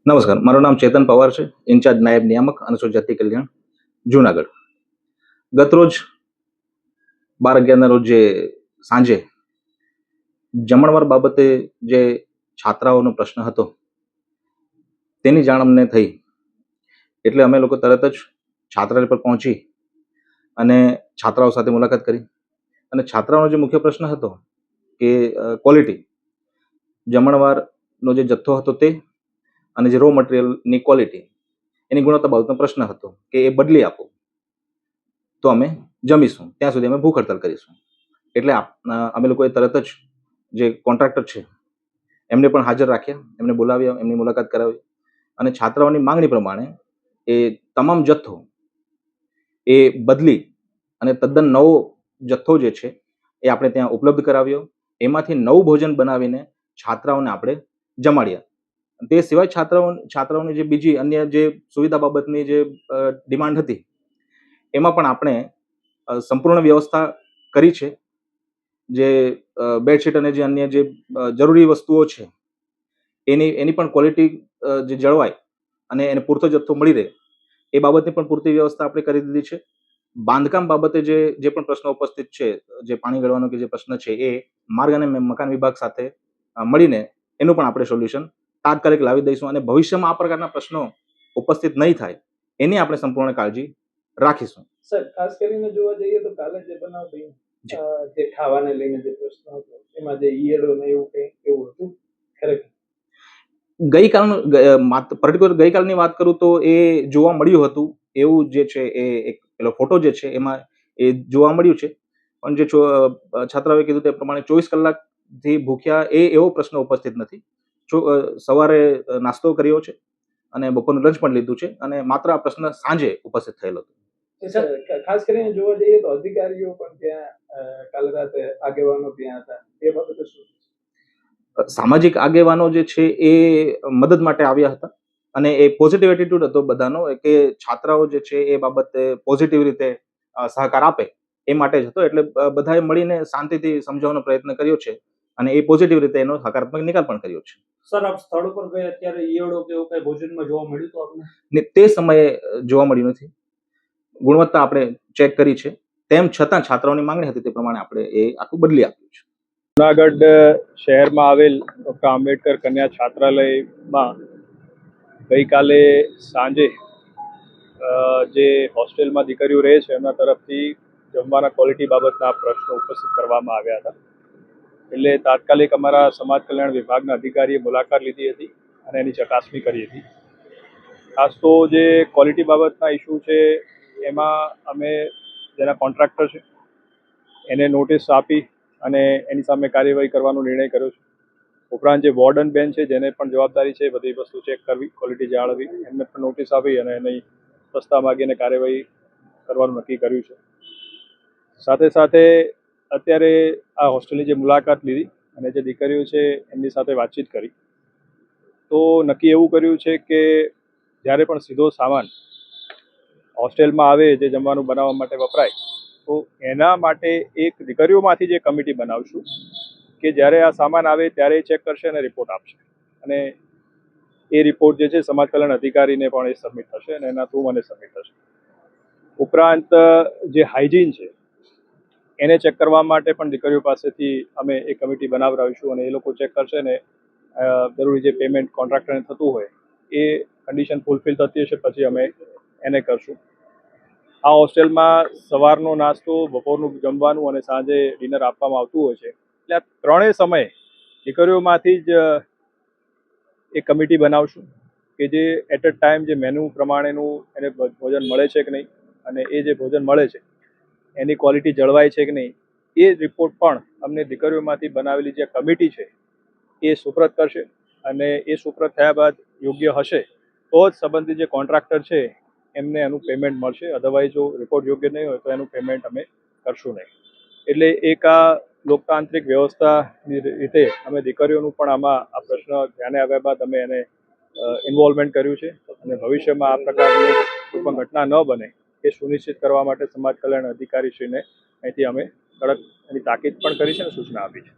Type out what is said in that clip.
નમસ્કાર, મારું નામ ચેતન પવાર છે, ઇન્ચાર્જ નાયબ નિયામક અનુસૂચિત જાતિ કલ્યાણ જુનાગઢ. ગતરોજ 12/11ના રોજ જે સાંજે જમણવાર બાબતે જે છાત્રાઓનો પ્રશ્ન હતો તેની જાણ અમને થઈ, એટલે અમે લોકો તરત જ છાત્રાલય પર પહોંચી અને છાત્રાઓ સાથે મુલાકાત કરી. અને છાત્રાઓનો જે મુખ્ય પ્રશ્ન હતો કે ક્વોલિટી, જમણવારનો જે જથ્થો હતો તે અને જે રો મટીરિયલની ક્વોલિટી, એની ગુણવત્તા બાબતનો પ્રશ્ન હતો કે એ બદલી આપો તો અમે જમીશું, ત્યાં સુધી અમે ભૂખ હડતાલ કરીશું. એટલે અમે લોકોએ તરત જ જે કોન્ટ્રાક્ટર છે એમને પણ હાજર રાખ્યા, એમને બોલાવ્યા, એમની મુલાકાત કરાવી અને છાત્રાઓની માંગણી પ્રમાણે એ તમામ જથ્થો એ બદલી અને તદ્દન નવો જથ્થો જે છે એ આપણે ત્યાં ઉપલબ્ધ કરાવ્યો. એમાંથી નવું ભોજન બનાવીને છાત્રાઓને આપણે જમાડ્યા. તે સિવાય છાત્રાઓની જે બીજી અન્ય જે સુવિધા બાબતની જે ડિમાન્ડ હતી એમાં પણ આપણે સંપૂર્ણ વ્યવસ્થા કરી છે. જે બેડશીટ અને જે અન્ય જે જરૂરી વસ્તુઓ છે એની પણ ક્વોલિટી જે જળવાય અને એને પૂરતો જથ્થો મળી રહે એ બાબતની પણ પૂરતી વ્યવસ્થા આપણે કરી દીધી છે. બાંધકામ બાબતે જે પણ પ્રશ્નો ઉપસ્થિત છે, જે પાણી ગળવાનો કે જે પ્રશ્ન છે, એ માર્ગ અને મકાન વિભાગ સાથે મળીને એનું પણ આપણે સોલ્યુશન તાત્કાલિક લાવી દઈશું અને ભવિષ્યમાં આ પ્રકારના પ્રશ્નો ઉપસ્થિત નહીં થાય એની આપણે સંપૂર્ણ કાળજી રાખીશું. સર, ખાસ કરીને જોવા જઈએ તો કાલે જે બનાવ બન્યો, જે ખાવાને લઈને જે પ્રશ્ન હતો એમાં જે ઈયળો ને એવું કંઈ એવું હતું, ખરેખર ગઈકાલની વાત કરું તો એ જોવા મળ્યું હતું. એવું જે છે એ એક પેલો ફોટો જે છે એમાં એ જોવા મળ્યું છે. પણ જે છાત્રાઓએ કીધું તે પ્રમાણે 24 કલાકથી ભૂખ્યા એવો પ્રશ્ન ઉપસ્થિત નથી. સવારે નાસ્તો કર્યો છે અને બપોરનું લંચ પણ લીધું છે અને માત્ર આ પ્રશ્ન સાંજે ઉપસ્થિત થયેલો હતો. ખાસ કરીને જોવા જઈએ તો અધિકારીઓ પણ ત્યાં કાલે રાતે આગેવાનો ત્યાં હતા, એ બાબતે શું? સામાજિક આગેવાનો જે છે એ મદદ માટે આવ્યા હતા અને એ પોઝિટિવ એટીટ્યુડ હતો બધાનો કે છાત્રાઓ જે છે એ બાબતે પોઝિટિવ રીતે સહકાર આપે એ માટે જ હતો. એટલે બધાએ મળીને શાંતિથી સમજાવવાનો પ્રયત્ન કર્યો છે અને એ પોઝિટિવ રીતે એનો હકારાત્મક નિકાલ પણ કર્યો છે. સર, આપ સ્થળ પર ગયા ત્યારે ઈયળો કે એવું કઈ ભોજનમાં જોવા મળ્યું તો આપને? તે સમયે જોવા મળ્યું નથી. ગુણવત્તા આપણે ચેક કરી છે, તેમ છતાં છાત્રાઓની માંગણી હતી તે પ્રમાણે આપણે એ આખું બદલી આપ્યું છે. જુનાગઢ શહેરમાં આવેલ ડૉક્ટર આંબેડકર કન્યા છાત્રાલયમાં ગઈકાલે સાંજે જે હોસ્ટેલમાં દીકરીઓ રહે છે એમના તરફથી જમવાના ક્વોલિટી બાબતના પ્રશ્નો ઉપસ્થિત કરવામાં આવ્યા હતા. એટલે તાત્કાલિક અમારા સમાજ કલ્યાણ વિભાગના અધિકારીએ મુલાકાત લીધી હતી અને એની ચકાસણી કરી હતી. ખાસ તો જે ક્વોલિટી બાબતના ઇસ્યુ છે એમાં અમે જેના કોન્ટ્રાક્ટર છે એને નોટિસ આપી અને એની સામે કાર્યવાહી કરવાનો નિર્ણય કર્યો છે. ઉપરાંત જે વોર્ડન બેન છે જેને પણ જવાબદારી છે બધી વસ્તુ ચેક કરવી, ક્વોલિટી જાળવવી, એમને પણ નોટિસ આપી અને એની સ્વચ્છતા માગીને કાર્યવાહી કરવાનું નક્કી કર્યું છે. સાથે સાથે અત્યારે આ હોસ્ટેલની જે મુલાકાત લીધી અને જે દીકરીઓ છે એમની સાથે વાતચીત કરી તો નક્કી એવું કર્યું છે કે જ્યારે પણ સીધો સામાન હોસ્ટેલમાં આવે જે જમવાનું બનાવવા માટે વપરાય તો એના માટે એક દીકરીઓમાંથી જે કમિટી બનાવશું કે જ્યારે આ સામાન આવે ત્યારે ચેક કરશે અને રિપોર્ટ આપશે અને એ રિપોર્ટ જે છે સમાજ કલ્યાણ અધિકારીને પણ એ સબમિટ થશે અને એના થ્રુ મને સબમિટ થશે. ઉપરાંત જે હાઇજીન છે એને ચેક કરવા માટે પણ દીકરીઓ પાસેથી અમે એક કમિટી બનાવડાવીશું અને એ લોકો ચેક કરશે ને જરૂરી જે પેમેન્ટ કોન્ટ્રાક્ટરને થતું હોય એ કન્ડિશન ફૂલફિલ થતી હશે પછી અમે એને કરશું. આ હોસ્ટેલમાં સવારનો નાસ્તો, બપોરનું જમવાનું અને સાંજે ડિનર આપવામાં આવતું હોય છે. એટલે આ ત્રણેય સમયે દીકરીઓમાંથી જ એક કમિટી બનાવશું કે જે એટ અ ટાઈમ જે મેનુ પ્રમાણેનું એને ભોજન મળે છે કે નહીં અને એ જે ભોજન મળે છે એની ક્વોલિટી જળવાય છે કે નહીં એ રિપોર્ટ પણ અમને દીકરીઓમાંથી બનાવેલી જે કમિટી છે એ સુપ્રત કરશે અને એ સુપ્રત થયા બાદ યોગ્ય હશે તો જ સંબંધિત જે કોન્ટ્રાક્ટર છે એમને એનું પેમેન્ટ મળશે. અધરવાઇઝ જો રિપોર્ટ યોગ્ય નહીં હોય તો એનું પેમેન્ટ અમે કરશું નહીં. એટલે એક આ લોકતાંત્રિક વ્યવસ્થાની રીતે અમે દીકરીઓનું પણ આમાં આ પ્રશ્ન ધ્યાને આવ્યા બાદ અમે એને ઇન્વોલ્વમેન્ટ કર્યું છે અને ભવિષ્યમાં આ પ્રકારની કોઈ પણ ઘટના ન બને એ સુનિશ્ચિત કરવા માટે સમાજ કલ્યાણ અધિકારીશ્રીને અહીંથી અમે કડક એની તાકીદ પણ કરી છે અને સૂચના આપી છે.